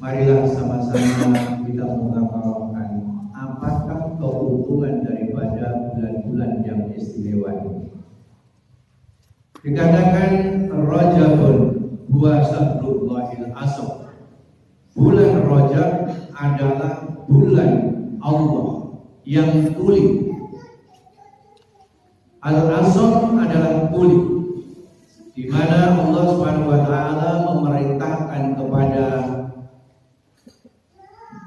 Marilah sama-sama kita mengamalkan apakah keuntungan daripada bulan-bulan yang istimewa ini. Dikatakan Rajabun huwa syahrullahil asr. Bulan Rajab adalah bulan Allah yang tuli. Al-Asr adalah tuli, di mana Allah Subhanahu wa taala memerintahkan kepada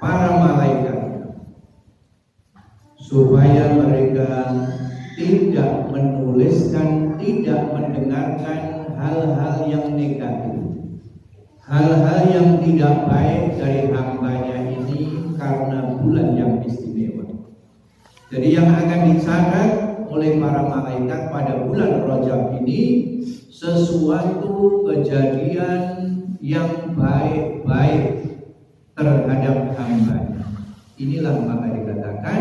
para malaikat supaya mereka tidak menuliskan, tidak mendengarkan hal-hal yang negatif, hal-hal yang tidak baik dari hambanya ini karena bulan yang istimewa. Jadi yang akan dicatat oleh para malaikat pada bulan Rajab ini sesuatu kejadian yang baik-baik terhadap hambanya. Inilah maka dikatakan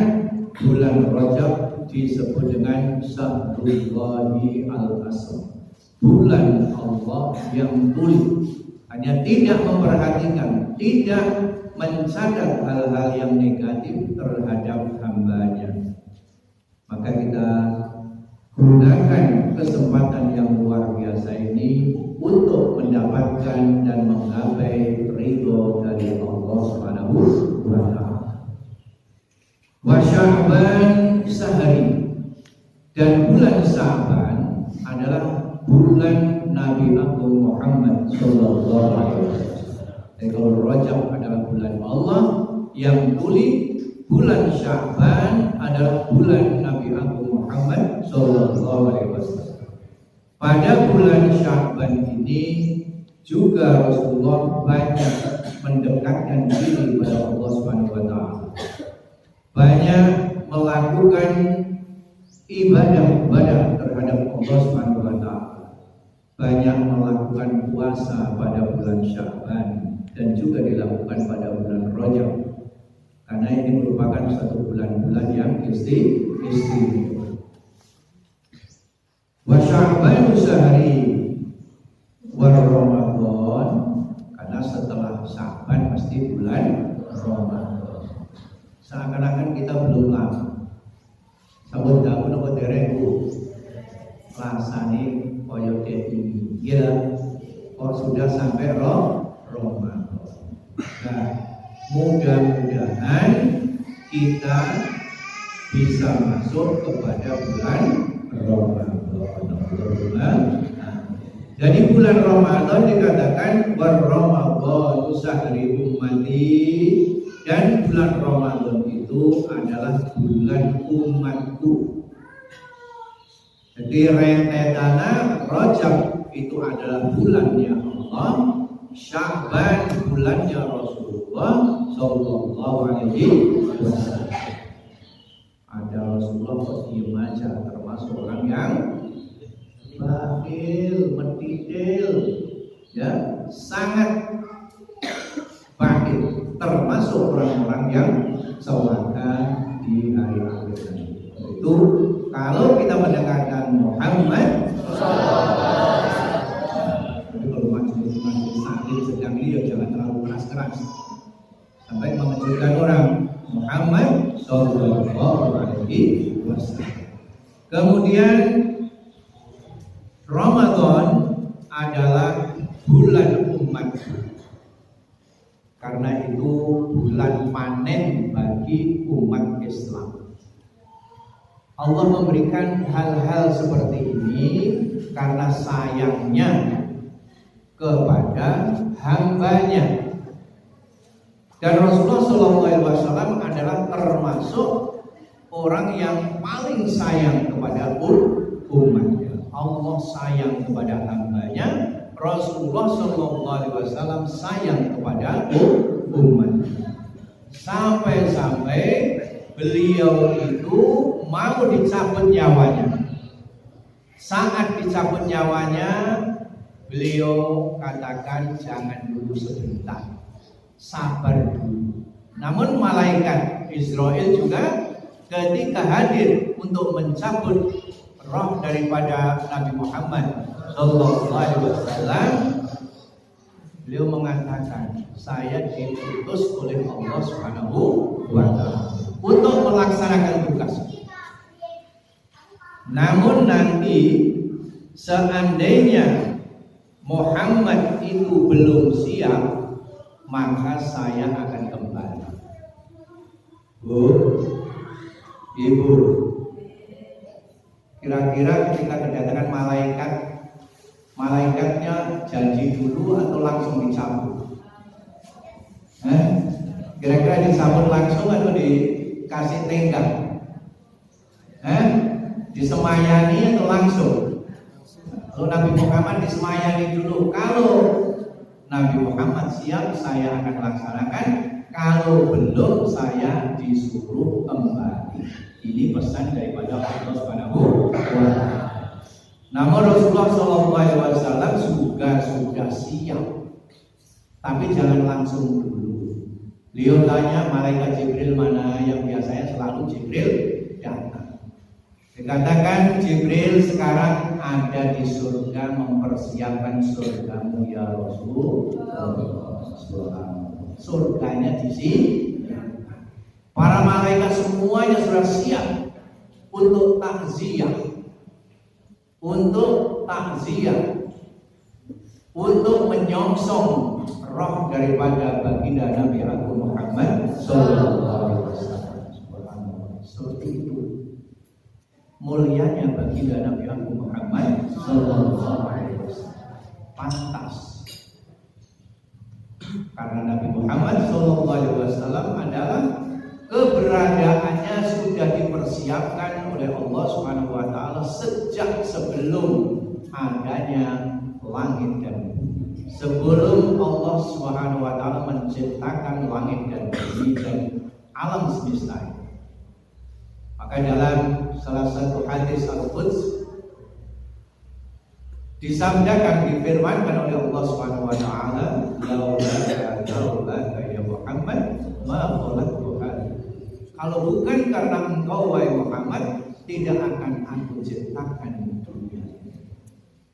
bulan Rajab disebut dengan Syahrullahi al-Asr, bulan Allah yang tuli. Hanya tidak memperhatikan, tidak mencatat hal-hal yang negatif terhadap hambanya. Maka kita gunakan kesempatan yang luar biasa ini untuk mendapatkan dan menggapai ridho dari Allah Subhanahu wa taala. Wa Sya'ban sahari, dan bulan Sya'ban adalah bulan Nabi Agung Muhammad sallallahu alaihi wasallam. Jadi kalau Rajab adalah bulan Allah yang tuli, bulan Sya'ban adalah bulan Nabi Agung Muhammad sallallahu alaihi wasallam. Pada bulan Sya'ban ini juga Rasulullah banyak mendekatkan diri kepada Allah Subhanahu wa taala. Banyak melakukan ibadah-ibadah terhadap Allah Subhanahu wa taala. Banyak melakukan puasa pada bulan Sya'ban dan juga dilakukan pada bulan Rajab. Karena ini merupakan satu bulan-bulan yang istimewa. Wa Sya'ban sahari wa Ramadan, karena setelah Sya'ban pasti bulan Ramadan. Seakan-akan kita belum lama. Sabun tahun apa dereku rasane koyo ini. Ya, kok sudah sampai Ramadan. Nah, mudah-mudahan kita bisa masuk kepada bulan Ramadan. Jadi bulan Ramadan dikatakan Ramadan sahri ummati, dan bulan Ramadan itu adalah bulan umatku. Jadi rentetana Rajab itu adalah bulannya Allah, Sya'ban bulannya Rasulullah sallallahu alaihi wasallam. Ada Rasulullah kok diem aja, termasuk orang yang bakhil, mendidil, ya, sangat bakhil, termasuk orang-orang yang celaka di hari akhir nanti. Itu kalau kita mendengarkan Muhammad, tapi kalau majelis sakit sedang ini ya jangan terlalu keras-keras sampai mengejutkan orang. Muhammad sallallahu alaihi wasallam. Kemudian Ramadan adalah bulan umat, karena itu bulan panen bagi umat Islam. Allah memberikan hal-hal seperti ini karena sayangnya kepada hambanya. Dan Rasulullah SAW adalah termasuk orang yang paling sayang kepada umatnya. Allah sayang kepada hambanya, Rasulullah SAW sayang kepada umatnya. Sampai-sampai beliau itu mau dicabut nyawanya. Saat dicabut nyawanya, beliau katakan jangan dulu sebentar, sabar dulu. Namun malaikat Israel juga ketika hadir untuk mencabut roh daripada Nabi Muhammad sallallahu alaihi wasallam, Beliau mengatakan, saya diutus oleh Allah Subhanahu wa Ta'ala untuk melaksanakan tugas. Namun nanti seandainya Muhammad itu belum siap, maka saya akan kembali. Bu, Ibu, kira-kira ketika kedatangan malaikat, malaikatnya janji dulu atau langsung dicabut? Kira-kira disambut langsung atau dikasih tenggang? Disemayani atau langsung? Kalau Nabi Muhammad disemayani dulu. Kalau Nabi Muhammad siap, saya akan laksanakan. Kalau belum, saya disuruh kembali. Ini pesan daripada Allah Subhanahu wa Ta'ala. Namun Rasulullah SAW juga sudah siap, tapi jangan langsung dulu. Beliau tanya malaikat Jibril mana yang biasanya selalu Jibril datang. Dikatakan Jibril sekarang ada di surga mempersiapkan surgamu ya Rasulullah. Surganya di sini. Para malaikat semuanya sudah siap untuk takziah, untuk menyongsong roh daripada baginda Nabi Agung Muhammad Sallallahu Alaihi Wasallam. Seperti itu mulianya baginda Nabi Agung Muhammad Sallallahu Alaihi Wasallam. Pantas, karena Nabi Muhammad Sallallahu Alaihi Wasallam adalah keberadaannya sudah dipersiapkan oleh Allah Subhanahu wa Ta'ala sejak sebelum adanya langit dan bumi. Sebelum Allah Subhanahu wa Ta'ala menciptakan langit dan bumi dan alam semesta ini. Maka dalam salah satu hadis Al-Quds disabdakan, difirmankan oleh Allah Subhanahu wa Ta'ala, laula ya Muhammad ma khalaqtuka. Kalau bukan karena engkau wahai Muhammad, tidak akan aku ciptakan dunia.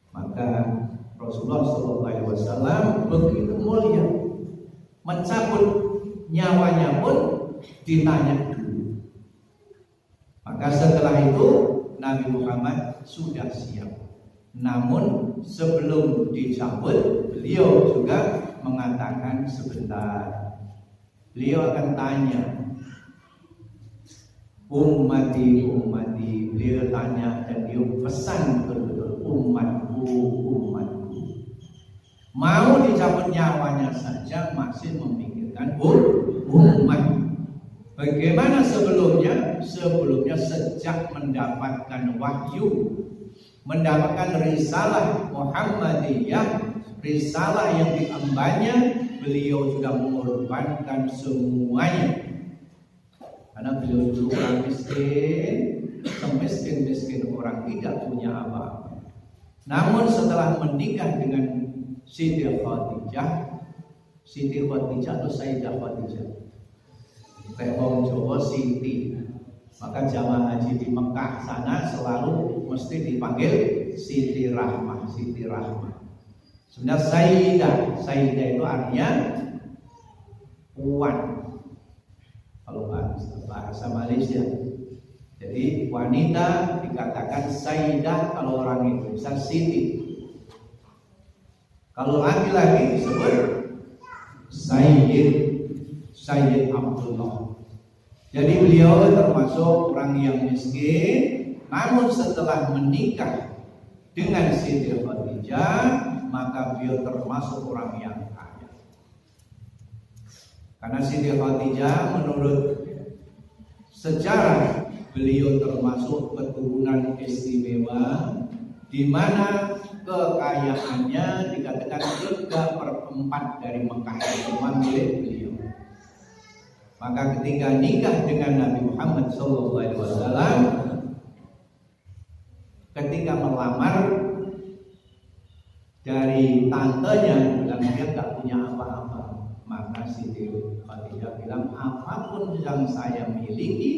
Maka Rasulullah SAW begitu mulia, mencabut nyawanya pun ditanya dulu. Maka setelah itu Nabi Muhammad sudah siap. Namun sebelum dicabut, beliau juga mengatakan sebentar. Beliau akan tanya, ummati, beliau tanya dan dia pesan betul-betul, umatku. Mau dicabut nyawanya saja masih memikirkan umat. Bagaimana sebelumnya? Sebelumnya sejak mendapatkan wahyu, mendapatkan risalah Muhammadiyah, risalah yang diembannya, beliau sudah mengorbankan semuanya. Karena beliau dulu orang miskin, semiskin-miskin orang, tidak punya apa-apa. Namun setelah menikah dengan Siti Khadijah atau Sayyidah Khadijah, kayak orang Jawa Siti, maka jamaah haji di Mekah sana selalu mesti dipanggil Siti Rahmah. Sebenarnya Sayyidah itu artinya puan, kalau bahasa Malaysia. Jadi wanita dikatakan Sayyidah kalau orang Indonesia Siti. Kalau laki-laki disebut Sayyid Abdullah. Jadi beliau termasuk orang yang miskin, namun setelah menikah dengan Siti Khadijah, maka beliau termasuk orang yang kaya. Karena Siti Khadijah menurut sejarah beliau termasuk keturunan istimewa, di mana kekayaannya dikatakan 3/4 dari Mekah itu milik beliau. Maka ketika nikah dengan Nabi Muhammad SAW, ketika melamar, dari tantenya bilang dia gak punya apa-apa, maka Siti Khadijah bilang apapun yang saya miliki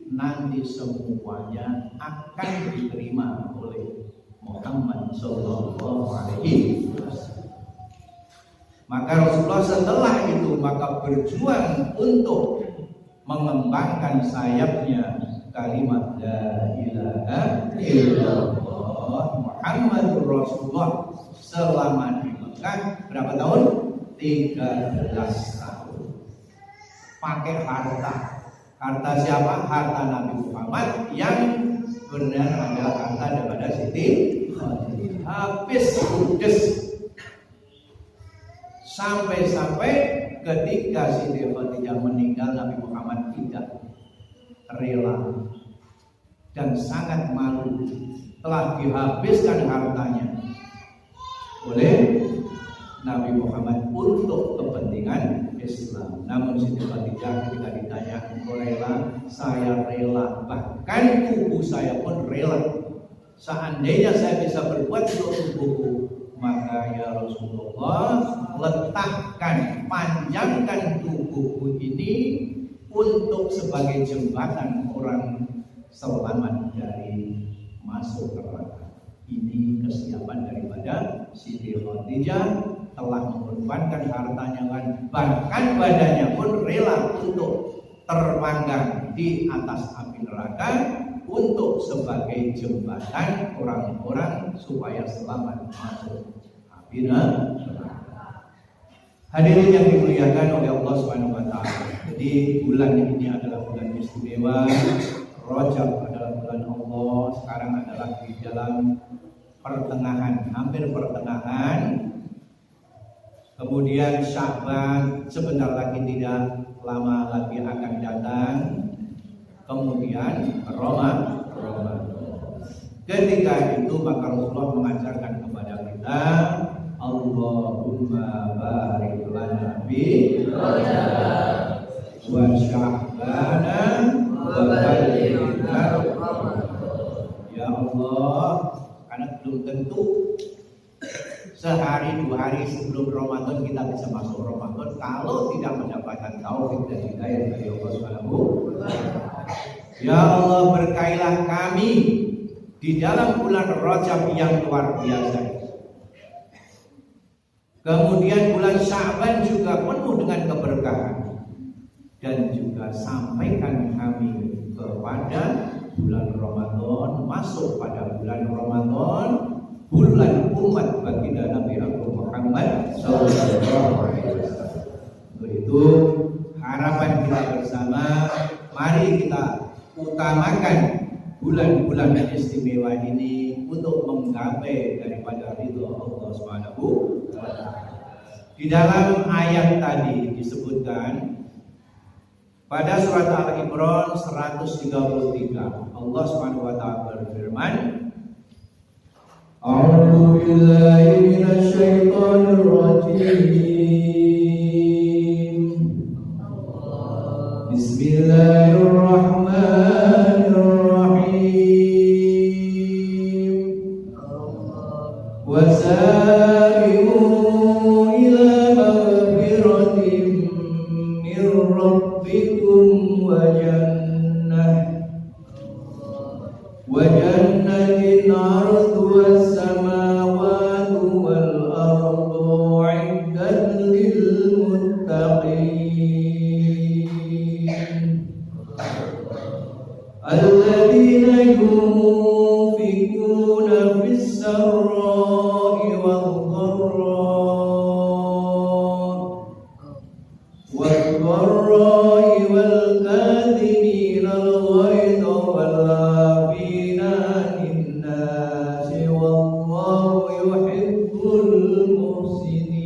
nanti semuanya akan diterima oleh Muhammad Sallallahu Alaihi Wasallam. Maka Rasulullah setelah itu maka berjuang untuk mengembangkan sayapnya kalimat la ilaha illallah Muhammadur Rasulullah selama di Mekah berapa tahun? 13 tahun. Pakai harta. Harta siapa? Harta Nabi Muhammad yang benar adalah harta daripada Siti Khadijah. Habis ludes. Sampai-sampai ketika Siti Khadijah meninggal, Nabi Muhammad tidak rela dan sangat malu telah dihabiskan hartanya oleh Nabi Muhammad untuk kepentingan Islam. Namun Siti Khadijah ketika ditanya, engkau rela? Saya rela, bahkan tubuh saya pun rela. Seandainya saya bisa berbuat untuk tubuhku, maka ya Rasulullah, letakkan, panjangkan tubuhku ini untuk sebagai jembatan orang selamat dari masuk neraka. Ini kesiapan daripada Siti Khadijah, telah mengorbankan hartanya, bahkan badannya pun rela untuk terpanggang di atas api neraka untuk sebagai jembatan orang-orang supaya selamat masuk api neraka. Hadirin yang dimuliakan oleh Allah Subhanahu wa taala. Jadi bulan ini adalah bulan istimewa. Rajab adalah bulan Allah. Sekarang adalah di dalam pertengahan, hampir pertengahan. Kemudian Sya'ban sebentar lagi, tidak lama lagi akan datang. Kemudian Ramadan. Ketika itu maka Rasulullah mengajarkan kepada kita, Allahumma barik lana fi Rajab wa Sya'ban wa ballighna Ramadan. Ya Allah, karena belum tentu sehari 2 hari sebelum Ramadan kita bisa masuk Ramadan kalau tidak mendapatkan taufik dan hidayah dari Allah Subhanahu wa taala. Ya Allah, berkailah kami di dalam bulan Rajab yang luar biasa. Kemudian bulan Sya'ban juga penuh dengan keberkahan. Dan juga sampaikan kami kepada bulan Ramadan, masuk pada bulan Ramadan, bulan umat baginda Nabi Muhammad SAW. Untuk itu harapan kita bersama, mari kita utamakan bulan-bulan istimewa ini untuk menggapai daripada ridho Allah Subhanahu wa taala. Di dalam ayat tadi disebutkan pada surat Al-Imran 133, Allah Subhanahu wa taala berfirman, A'udzu billahi minasy syaithanir rajim. Bismillahirrahmanirrahim. Wasari'u ila maghfiratin min rabbikum wa jannatin 'arduha as-samawati wal ardu 'iddat lil muttaqin alladzina yunfiquna fis sarra'i wad dharra'i wal kadhimina al-ghayza wal 'afina 'anil nasi wallahu yuhibbul muhsinin.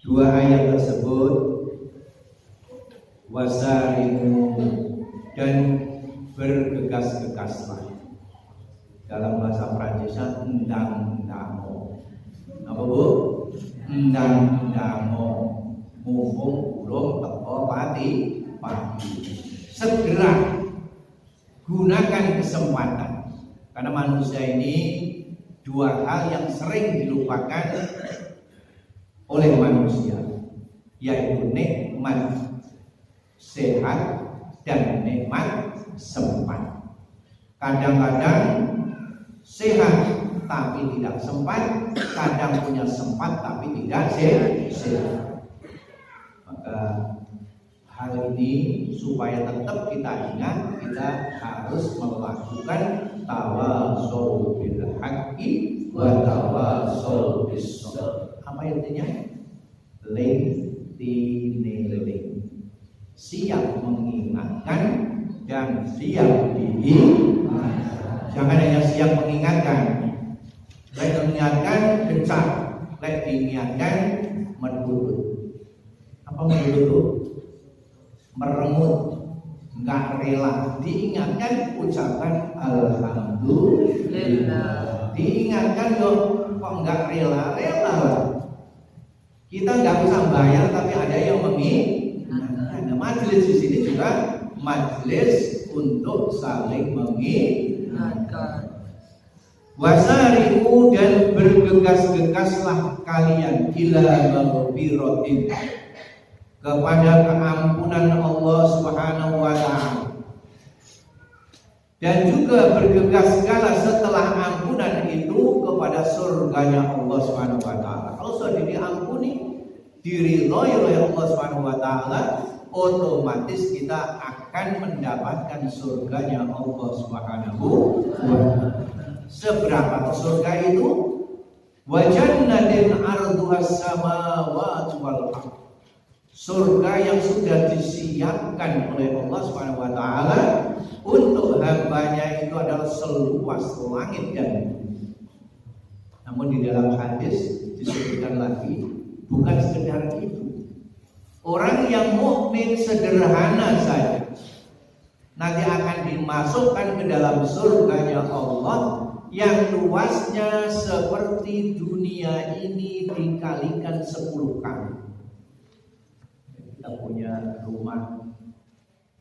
Dua ayat tersebut, wasari'u, dan bergegas-gegaslah. Dalam bahasa Prancisnya ndang-ndango. Apa Bu? Ndang-ndango. Mumpung belum teko pagi. Segera gunakan kesempatan. Karena manusia ini dua hal yang sering dilupakan oleh manusia, yaitu nikmat sehat dan nikmat sempat. Kadang-kadang sehat tapi tidak sempat, kadang punya sempat tapi tidak sehat. Maka hal ini supaya tetap kita ingat, kita harus melakukan tawasul bil haqqi wa tawasul bis sabr. Apa artinya? Lenti-lenti, siap mengingatkan dan siap diingatkan. Jangan hanya siap mengingatkan, lek mengingatkan gencar, lek diingatkan menurut. Apa menurut? Merengut, nggak rela. Diingatkan ucapan alhamdulillah. Diingatkan kok nggak rela, rela lah. Kita nggak usah bayar, tapi ada yang mengingatkan. Nah, majelis di sini juga majelis untuk saling mengingatkan. Wasari'u, dan bergegas-gegaslah kalian ila maghfiratin, kepada keampunan Allah Subhanahu wa taala. Dan juga bergegas segala setelah ampunan itu kepada surganya Allah Subhanahu wa taala. Kalau sudah diampuni, diridhoi oleh Allah Subhanahu wa taala, otomatis kita akan mendapatkan surganya Allah Subhanahu wa taala. Seberapa surga itu? Wa jannatin 'arduhas samawati wal ardh. Surga yang sudah disiapkan oleh Allah Subhanahu wa taala untuk hambanya itu adalah seluas langit dan bumi. Namun di dalam hadis disebutkan lagi, bukan sekedar itu. Orang yang mukmin sederhana saja nanti akan dimasukkan ke dalam surganya Allah yang luasnya seperti dunia ini dikalikan 10 kali. Kita punya rumah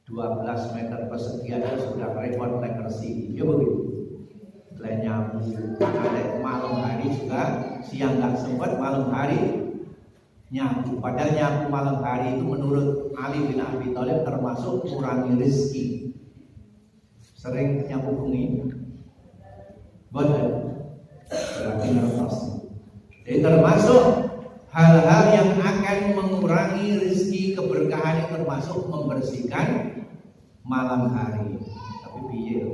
12 meter persegi aja sudah rekor rekersi, ya begitu. Selain nyapu, ada malam hari juga, siang nggak sempat, malam hari nyapu. Padahal nyapu malam hari itu menurut Ali bin Abi Thalib termasuk kurangi rezeki. Sering nyapu bengi, betul, berarti nervous. Jadi termasuk hal-hal yang akan mengurangi rezeki keberkahan, termasuk membersihkan malam hari. Tapi piye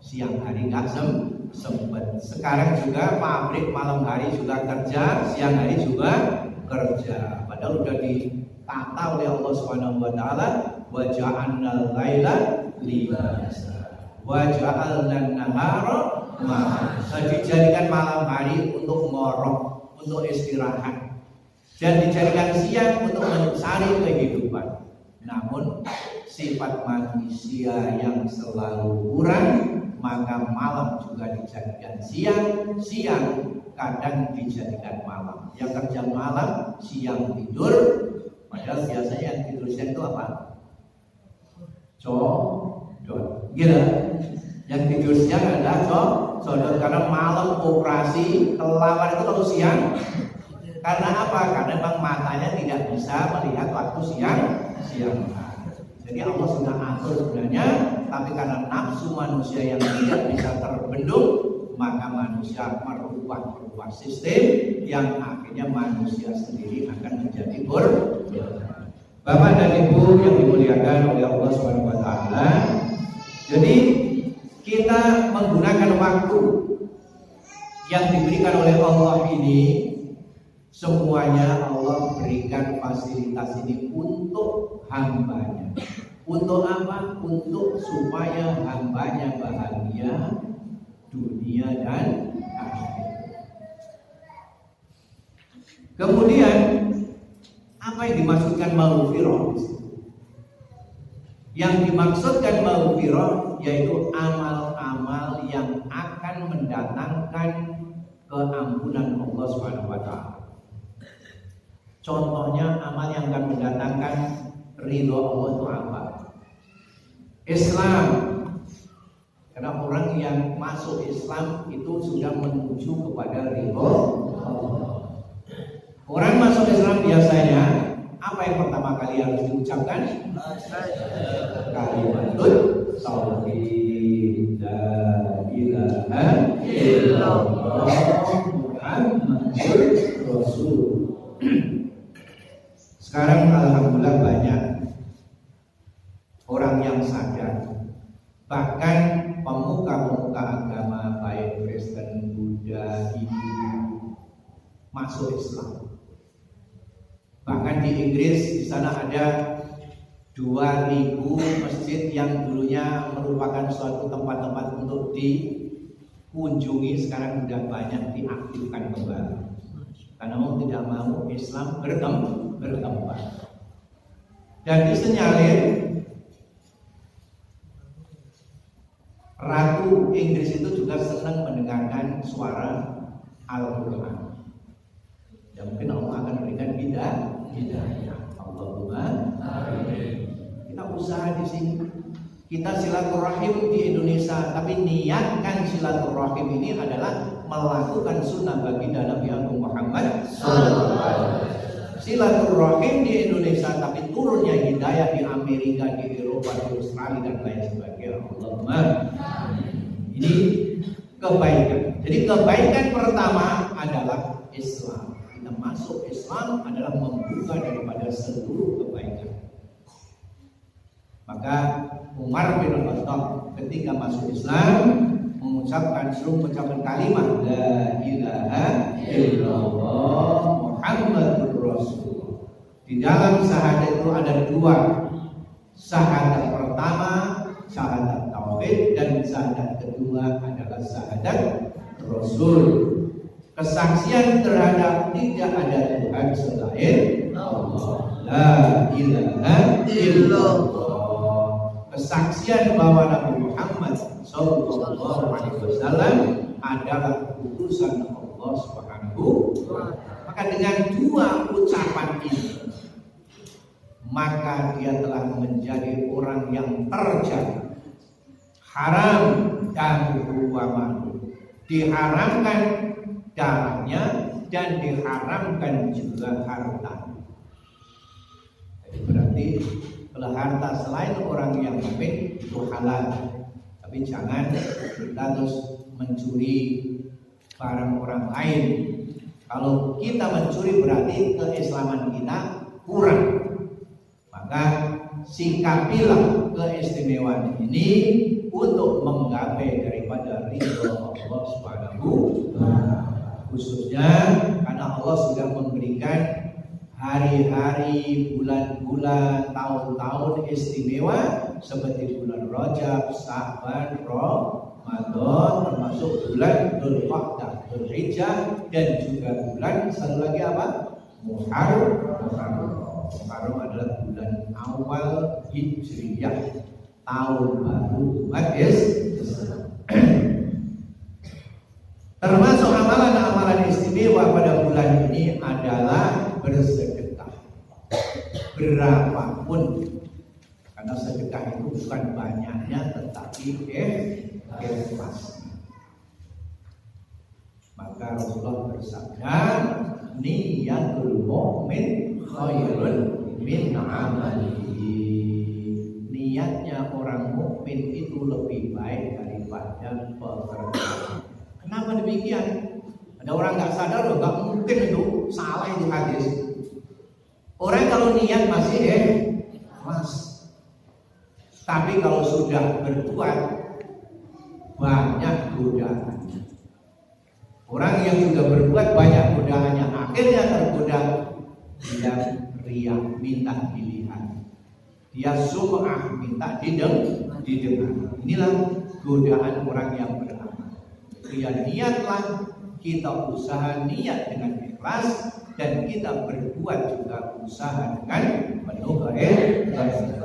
siang hari nggak sempat. Sekarang juga pabrik malam hari juga kerja, siang hari juga kerja. Padahal sudah ditata oleh Allah Subhanahu wa taala, wa ja'alnal laila libasa wa ja'alnan nahara ma'asha. Dijadikan malam hari untuk ngorok, untuk istirahat, dan dijadikan siang untuk mencari kehidupan. Namun sifat manusia yang selalu kurang, maka malam juga dijadikan siang, siang kadang dijadikan malam. Yang kerja malam, siang tidur. Padahal biasanya yang tidur siang itu apa? Codot, gila. Yang tidur siang adalah codot, karena malam operasi kelelawar itu kalau siang. Karena apa? Karena memang matanya tidak bisa melihat waktu siang. Jadi Allah sudah atur sebenarnya, tapi karena nafsu manusia yang tidak bisa terbendung, maka manusia merubah sistem yang akhirnya manusia sendiri akan menjadi Bapak dan Ibu yang dimuliakan oleh Allah Subhanahu wa taala. Jadi kita menggunakan waktu yang diberikan oleh Allah ini, semuanya Allah berikan fasilitas ini untuk hambanya. Untuk apa? Untuk supaya hambanya bahagia dunia dan akhirat. Kemudian apa yang dimaksudkan maghfirah? Yang dimaksudkan maghfirah yaitu amal-amal yang akan mendatangkan keampunan Allah Subhanahu wa taala. Contohnya amal yang akan mendatangkan ridho Allah itu apa? Islam. Karena orang yang masuk Islam itu sudah menuju kepada ridho Allah. Orang masuk Islam biasanya apa yang pertama kali harus diucapkan? Kalimatut tauhid, la ilaha illallah Muhammadur Rasul. Sekarang alhamdulillah banyak orang yang sadar, bahkan pemuka-pemuka agama baik Kristen, Buddha, Hindu masuk Islam. Bahkan di Inggris di sana ada 2000 masjid yang dulunya merupakan suatu tempat-tempat untuk dikunjungi, sekarang sudah banyak diaktifkan kembali. Karena mau tidak mau Islam berkembang. Dan disenyalir Ratu Inggris itu juga senang mendengarkan suara Al-Quran. Ya mungkin Allah akan berikan hidayah. Allahumma amin. Kita usaha di sini. Kita silaturahim di Indonesia, tapi niatkan silaturahim ini adalah melakukan sunnah baginda Nabi Agung Muhammad sallallahu alaihi wasallam. Silaturahim di Indonesia, tapi turunnya hidayah di Amerika, di Eropa, di Australia dan lain sebagainya. Allahumma amin. Ini kebaikan. Jadi kebaikan pertama adalah Islam. Kita masuk Islam adalah membuka daripada seluruh kebaikan. Maka Umar bin Khattab ketika masuk Islam mengucapkan seluruh ucapan kalimat la ilaha illallah Muhammadur Rasul. Di dalam syahadat itu ada dua. Syahadat pertama syahadat tauhid, dan syahadat kedua adalah syahadat Rasul. Kesaksian terhadap tidak ada Tuhan selain Allah. La ilaha illallah. Kesaksian bahwa Nabi Muhammad sallallahu alaihi wasallam adalah utusan Allah Subhanahu wa taala. Maka dengan dua ucapan ini, maka dia telah menjadi orang yang terjaga. Haram damuhu wa maluhu. Diharamkan darahnya dan diharamkan juga hartanya. Jadi berarti kalau harta selain orang yang mukmin itu halal, tapi jangan kita terus mencuri barang orang lain. Kalau kita mencuri berarti keislaman kita kurang. Maka sikapilah keistimewaan ini untuk menggapai daripada ridho Allah Subhanahu wa taala. Khususnya karena Allah sudah memberikan hari-hari, bulan-bulan, tahun-tahun istimewa seperti bulan Rajab, Sya'ban, Ramadan, termasuk bulan Dzulqa'dah, Dzulhijjah, dan juga bulan satu lagi apa? Muharram. Muharram adalah bulan awal Hijriyah, tahun baru umat Islam. Termasuk amalan-amalan istimewa pada bulan ini adalah bersedekah. Berapapun, karena sedekah itu bukan banyaknya tetapi ikhlas. Maka Rasulullah bersabda, niyatul mu'min khairun min amalihi. Niatnya orang mukmin itu lebih baik daripada pekerjaan. Kenapa demikian? Ada orang nggak sadar loh, nggak mungkin itu salah itu hadis. Orang kalau niat masih ikhlas, tapi kalau sudah berbuat banyak godaannya. Orang yang sudah berbuat banyak godaannya akhirnya tergoda. Dia riya, minta dilihat. Dia sum'ah, minta didengar. Inilah godaan orang yang beramal. Ya niatlah, kita usaha niat dengan ikhlas, dan kita berbuat juga usaha dengan penuh keikhlasan.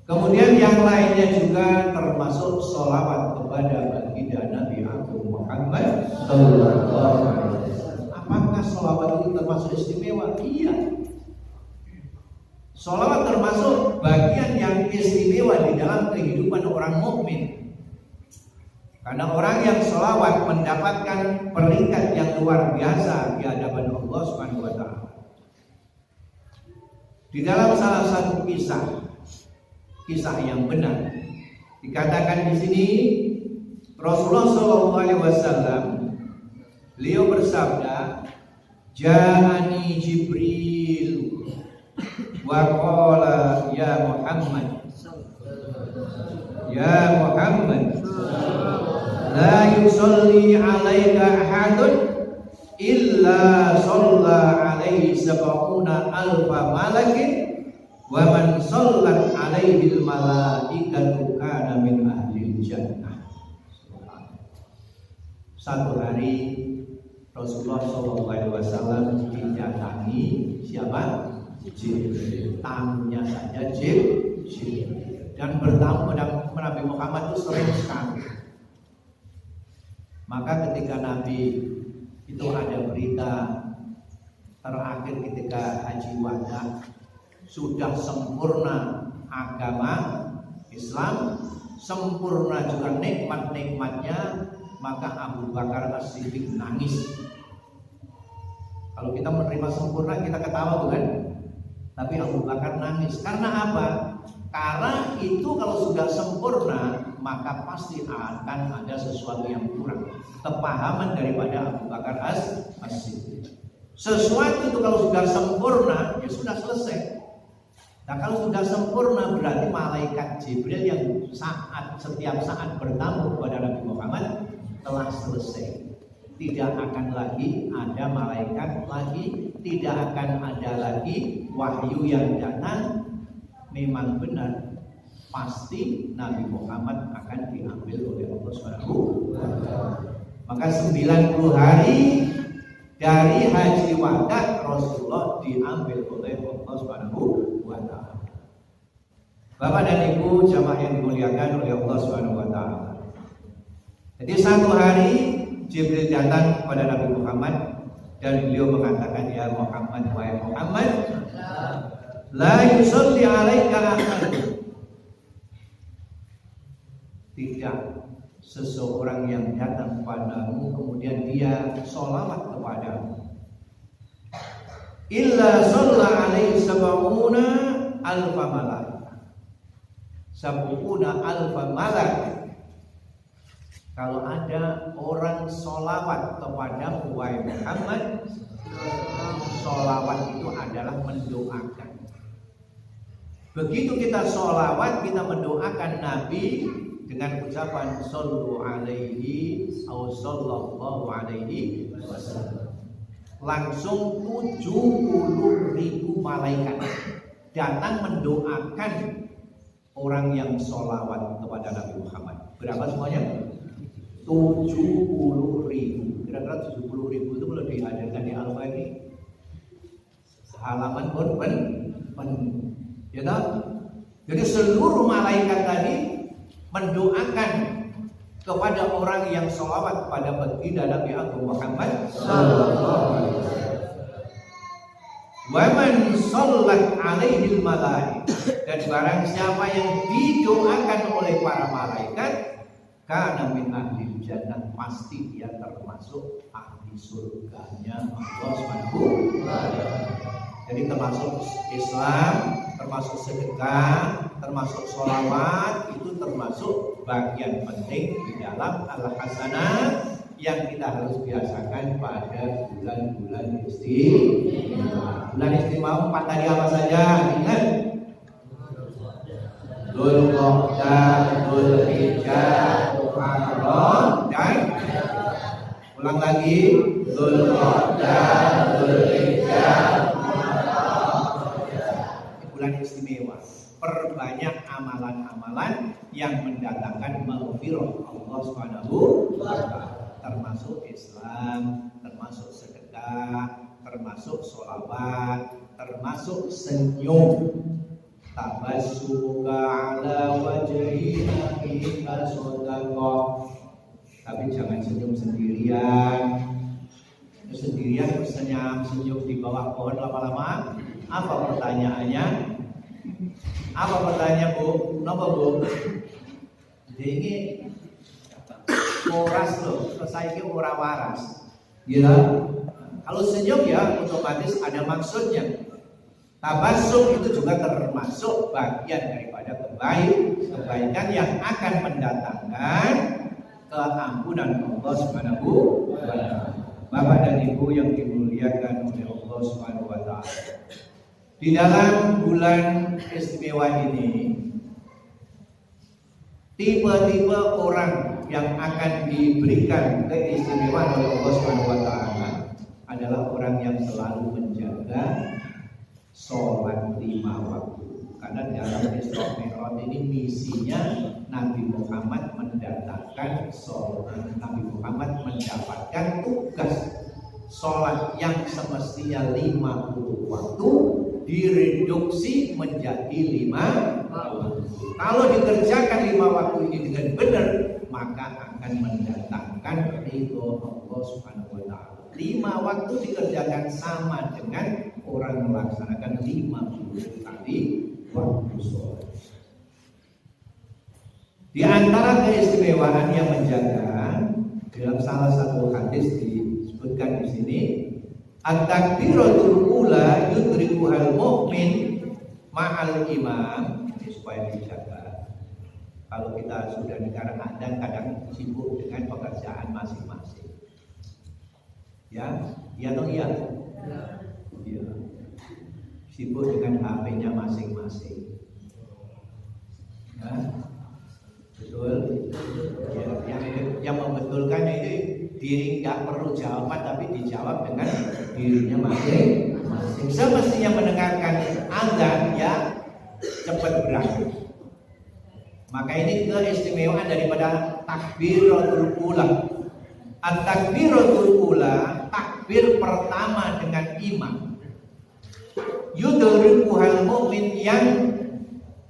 Kemudian yang lainnya juga termasuk sholawat kepada baginda Nabi Agung Muhammad sallallahu alaihi wasallam. Apakah sholawat itu termasuk istimewa? Iya. Sholawat termasuk bagian yang istimewa di dalam kehidupan orang mukmin. Karena orang yang sholawat mendapatkan peringkat yang luar biasa di hadapan Allah Subhanahu wa taala. Di dalam salah satu kisah yang benar dikatakan di sini, Rasulullah Shallallahu Alaihi Wasallam beliau bersabda, Ja'ani Jibril wa qala ya Muhammad la yusalli alaika ahadun illa shalla alaihi sab'una alfa malakin wa man sallat alaihi al malaikatu kana min ahli jannah. Satu hari Rasulullah SAW didatangi siapa? Jibril. Tamunya saja Jibril. Dan bertamu pada Nabi Muhammad itu sering sekali. Maka ketika Nabi itu ada berita terakhir ketika Haji Wada, sudah sempurna agama Islam, sempurna juga nikmat-nikmatnya, maka Abu Bakar As-Siddiq nangis. Kalau kita menerima sempurna kita ketawa bukan? Tapi Abu Bakar nangis. Karena apa? Karena itu kalau sudah sempurna maka pasti akan ada sesuatu yang kurang. Kepahaman daripada Abu Bakar As-Siddiq. Sesuatu itu kalau sudah sempurna ya sudah selesai. Nah kalau sudah sempurna berarti malaikat Jibril yang setiap saat bertamu kepada Nabi Muhammad telah selesai. Tidak akan lagi ada malaikat lagi, tidak akan ada lagi wahyu yang datang. Memang benar pasti Nabi Muhammad akan diambil oleh Allah Subhanahu wa taala. Maka 90 hari dari Haji Wada Rasulullah diambil oleh Allah Subhanahu wa taala. Bapak dan Ibu jamaah yang dimuliakan oleh Allah Subhanahu wa taala. Jadi satu hari Jibril datang kepada Nabi Muhammad dan beliau mengatakan, ya Muhammad, wahai Muhammad, la yusalli alaika ahad. Tidak seseorang yang datang padamu kemudian dia sholawat kepadamu illa shalla alaihi sab'una alfa malaikah. Sab'una alfa malaikah. Kalau ada orang sholawat kepada wahai Muhammad, sholawat itu adalah mendoakan. Begitu kita sholawat, kita mendoakan Nabi dengan ucapan sallu alaihi au sallallahu alaihi wasallam. Langsung 70.000 malaikat datang mendoakan orang yang sholawat kepada Nabi Muhammad. Berapa semuanya? 70.000. Kira-kira 70.000 itu kalau dihadirkan di Al-Fatihah halaman penuh. Ya tak? Jadi seluruh malaikat tadi mendoakan kepada orang yang sholawat kepada baginda Nabi Agung Muhammad sallallahu alaihi wasallam. Wa man shallat alaihi malaikah, dan barang siapa yang didoakan oleh para malaikat kana min ahli jannah, pasti dia termasuk ahli surganya Allah Subhanahu wa taala. Jadi termasuk Islam, termasuk sedekah, termasuk sholawat, itu termasuk bagian penting di dalam al-hasanah yang kita harus biasakan pada bulan-bulan istimewa. Bulan istimewa 4 tadi apa saja? Ingat? Dzulqa'dah, Dzulhijjah, Muharram, dan ulang lagi Dzulqa'dah, Dzulhijjah, bulan istimewa. Perbanyak amalan-amalan yang mendatangkan maghfirah Allah Subhanahu wa taala, termasuk Islam, termasuk sedekah, termasuk sholawat, termasuk senyum. Tabassuka ala wajhina ila shadaqah. Tapi jangan senyum sendirian. Sendirian senyum di bawah pohon lama-lama. Apa pertanyaannya? Apa pertanyaan Bu? Kenapa Bu? Ini waras loh, saya ini ora waras. Gila. Kalau senyum ya otomatis ada maksudnya. Tabassum itu juga termasuk bagian daripada kebaikan yang akan mendatangkan keampunan Allah Subhanahu wa taala. Bapak dan Ibu yang dimuliakan oleh Allah Subhanahu wa taala. Di dalam bulan istimewa ini, tipe-tipe orang yang akan diberikan keistimewaan oleh Allah Subhanahu wa taala adalah orang yang selalu menjaga sholat 5 waktu. Karena dalam Isra Mi'raj ini misinya Nabi Muhammad mendatangkan sholat. Nabi Muhammad mendapatkan tugas sholat yang semestinya 50 waktu direduksi menjadi 5 waktu. Kalau dikerjakan 5 waktu ini dengan benar, maka akan mendatangkan ridho Allah Subhanahu wa taala. 5 waktu dikerjakan sama dengan orang melaksanakan 50 kali waktu sholat. Di antara keistimewaan yang menjaga, dalam salah satu hadis disebutkan di sini, at-takbiratul ula yudrikuhal mu'min ma'al imam. Ini supaya dijaga. Kalau kita sudah negara kadang sibuk dengan pekerjaan masing-masing. Ya, iya atau iya? Iya. Sibuk dengan HP-nya masing-masing. Ya, betul. Ya, yang membetulkannya itu diri nggak perlu jawaban, tapi dijawab dengan dirinya masing-masing. Semestinya mendengarkan azan ya cepat berakhir. Maka ini keistimewaan daripada takbiratul ula. At-takbiratul ula, takbir pertama dengan imam. Yudrikuhal mu'min, yang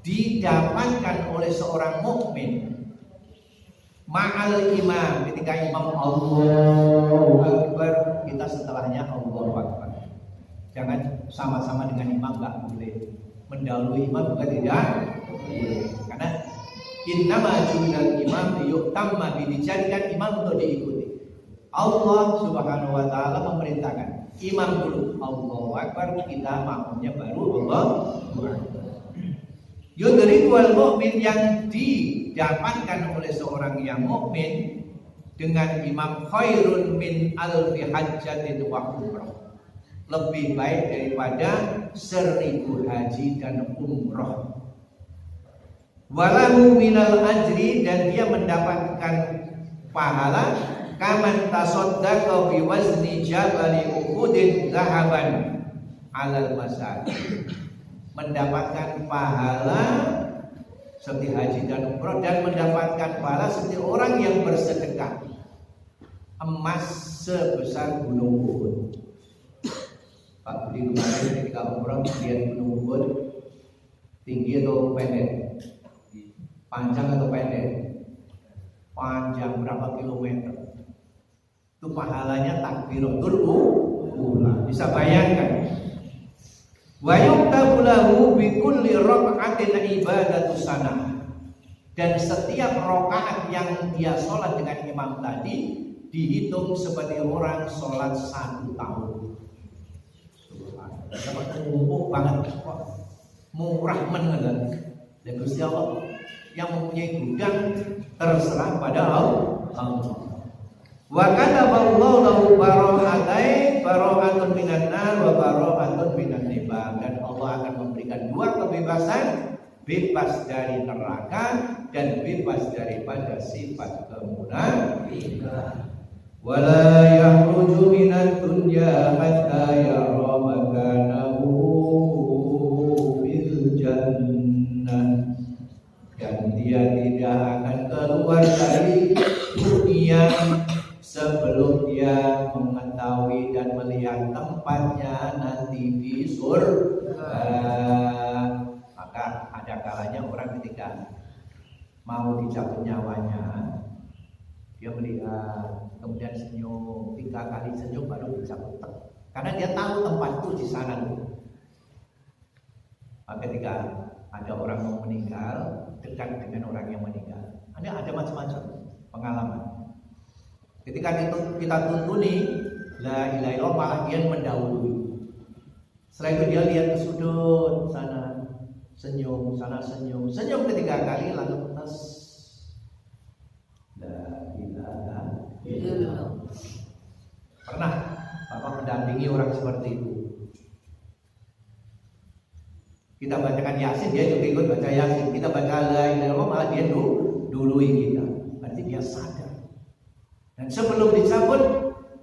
didapatkan oleh seorang mukmin ma'al imam, ketika imam Allahu Akbar, kita setelahnya Allahu Akbar. Jangan sama-sama dengan imam, enggak boleh. Mendahului imam juga tidak boleh. Karena innama ju'ilal imam liyutamma bihi, dijadikan imam untuk diikuti. Allah Subhanahu wa taala memerintahkan imam dulu Allahu Akbar, kita makmumnya baru Allahu Akbar. Yudrikul mu'min, yang didapatkan oleh seorang yang mukmin dengan imam khairun min alfi hajjatin wa umrah, lebih baik daripada 1000 haji dan umrah. Walahu minal ajri, dan dia mendapatkan pahala kaman tasaddaqa bi wazni jabali uhudin zahaban alal masajid, mendapatkan pahala seperti haji dan umrah, dan mendapatkan pahala seperti orang yang bersedekah emas sebesar gunung Uhud. Pak Budi kemarin ketika umrah lihat gunung Uhud, tinggi atau pendek, panjang atau pendek? Panjang berapa kilometer? Itu pahalanya takbiratul ula. Bisa bayangkan. Wa yuktabu lahu bi kulli raka'atin ibadatu sanah. Dan setiap rakaat yang dia sholat dengan imam tadi dihitung seperti orang sholat 1 tahun. Subhanallah, banget kok. Murah menengah. Dan Gusti Allah yang mempunyai gudang terserah pada Allah. Wa kataballahu lahu bara'atun minan nar wa bara'atun minan nibar, dan Allah akan memberikan 2 kebebasan, bebas dari neraka dan bebas daripada sifat kemunafikan. Wala yakhruju minad dunya hatta yara makanahu fil jannah, dan dia tidak akan keluar dari dunia sebelum dia mengetahui dan melihat tempatnya nanti di surga. Maka ada kalanya orang ketika mau dicabut nyawanya, dia melihat, kemudian senyum, 3 kali senyum baru dicabut. Karena dia tahu tempat itu di sana. Maka ketika ada orang mau meninggal, dekat dengan orang yang meninggal, ada macam-macam pengalaman. Ketika kita tuntuni la ilaha illallah, malah dia mendahului. Setelah itu dia lihat ke sudut sana, senyum, sana senyum 3 kali, lalu tes la ilaha mendampingi orang seperti itu. Kita bacakan Yasin, dia juga ikut baca Yasin. Kita baca la ilaha illallah, malah dia dului kita. Berarti dia sadar. Dan sebelum dicabut,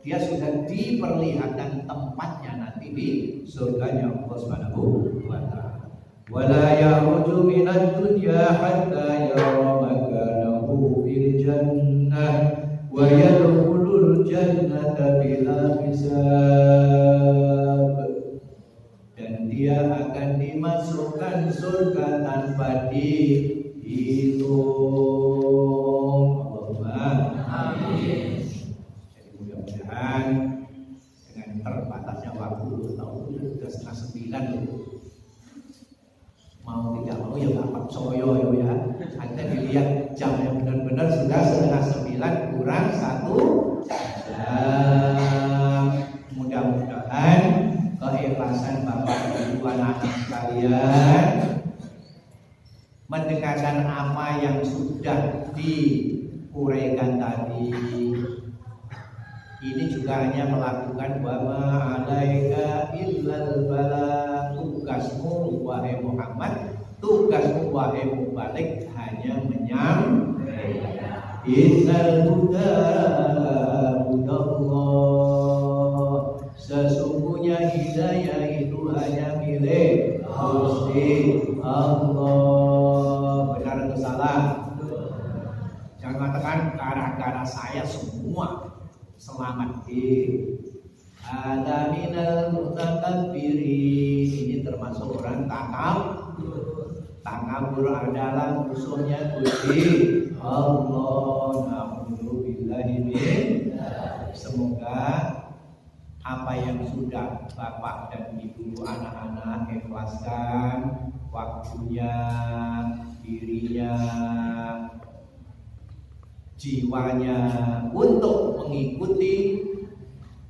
dia sudah diperlihatkan tempatnya nanti di surganya Allah Subhanahu wa taala. Wala yakhruju minad dunya hatta yara makanahu fil jannah wa yadkhulul jannata bila hisab. Dan dia akan dimasukkan surga tanpa dihitung. Allahumma amin. Jadi mudah-mudahan dengan terbatasnya waktu tahun sudah setengah 9 mau tidak mau ya dapat soyo ya. Anda dilihat jam yang benar-benar sudah setengah 9 kurang 1 jam. Mudah-mudahan keikhlasan Bapak Ibu anak-anak sekalian mendengarkan apa yang sudah diuraikan tadi. Ini juga hanya melakukan wa ma alaika illal balagh. Tugasmu wahai Muhammad, tugasmu wahai mubalik hanya menyampaikan. Innal huda hudallah. Sesungguhnya hidayah itu hanya milik Gusti Allah. Benar atau salah? Jangan mengatakan gara-gara saya semua selamat. Ada minal mutakabbirin. Ini termasuk orang takabur adalah musuhnya Gusti Allah. Na'udzubillahi min. Semoga apa yang sudah Bapak dan Ibu anak-anak ikhlaskan waktunya, dirinya, jiwanya untuk mengikuti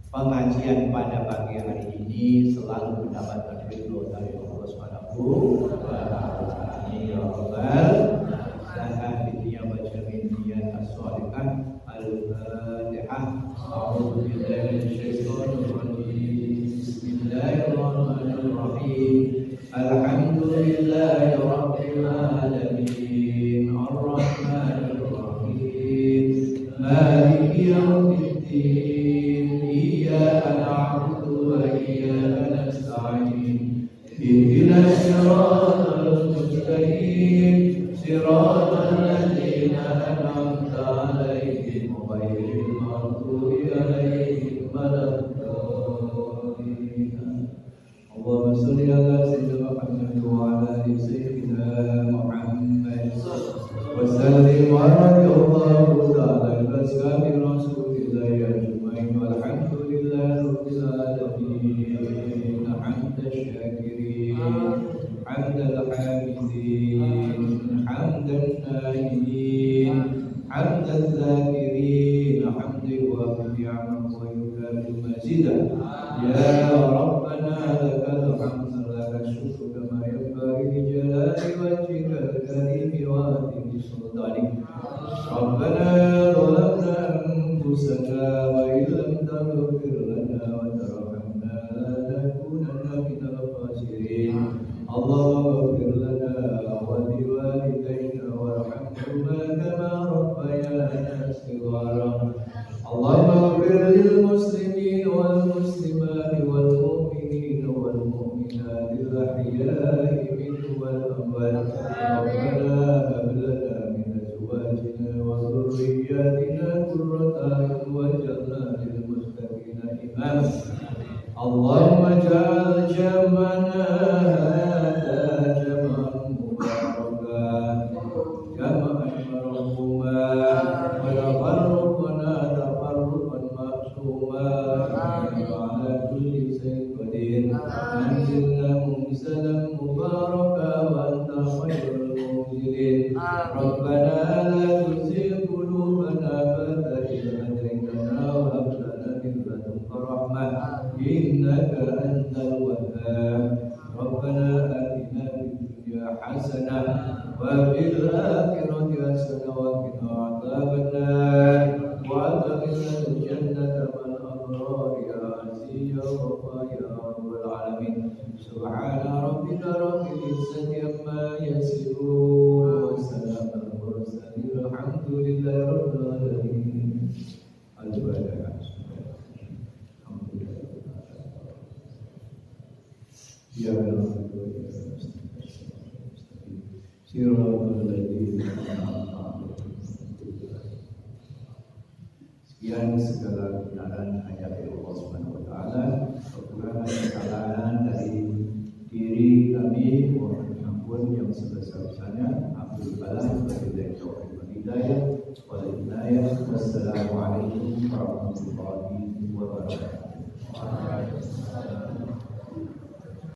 pengajian pada pagi hari ini selalu mendapatkan ridho dari Allah Subhanahu wa taala. Ya Rabbal alamin ya wajibin niat as-shalihah. Al-Fatihah. A'udzu billahi minasyaitonir rajim. Bismillahirrahmanirrahim. Alhamdulillahi rabbil alamin. Ar-Rahmanir Rahim. Maliki yaumiddin. إياك نعبد وإياك نستعين اهدنا الصراط المستقيم صراط الذين أنعمت عليهم غير المغضوب عليهم ولا الضالين. اللهم صل على سيدنا محمد وعلى آل سيدنا محمد وسلم ورضي الله تعالى عن أصحاب رسول الله أجمعين والحمد لله رب العالمين. حمد الشاكرين حمد الحامدين حمد النائمين حمد الذاكرين حمد الوافي نعمه ويكافئ مزيدا. يا ربنا لك الحمد لك الشكر كما ينبغي لجلال وجهك الكريم وعظيم سلطانك. ربنا ظلمنا أنفسنا وإن لم تغفر لنا وترحمنا لنكونن من الخاسرين. اللهم اغفر لنا ولوالدينا وارحمهما كما ربيانا صغارا. اللهم اغفر للمسلمين والمسلمات والمؤمنين والمؤمنات الأحياء منهم والأموات. ربنا هب لنا من أزواجنا وذرياتنا قرة أعين واجعلنا للمتقين إماما. اللهم اجعل جمعنا هذا جمعا مباركا جمعا مرحوما وتفرقنا تفرقا معصوما وعلى كل شيء قدير. انزلنا منزلا مباركا وانت خير المنزلين. ربنا لا تزغ قلوبنا بعد إذ هديتنا وهب لنا من لدنك رحمة إنك أنت الوهاب. ربنا آتنا في الدنيا حسنة وفي الآخرة حسنة وقنا عذاب النار وأدخلنا الجنة مع الأبرار. أبرار يا عزيز يا غفار يا رب العالمين سبحان ربك رب العزة عما يصفون وسلام على المرسلين الحمد لله رب العالمين. الفاتحة. الحمد لله. يا رب Sekian segala kebenaran hanya dari Allah Subhanahu wa taala, kekurangan kesalahan dari diri kami mohon ampun yang sebesar-besarnya. Alhamdulillah wabillahi taufiq wal hidayah. Wassalamualaikum warahmatullahi wabarakatuh.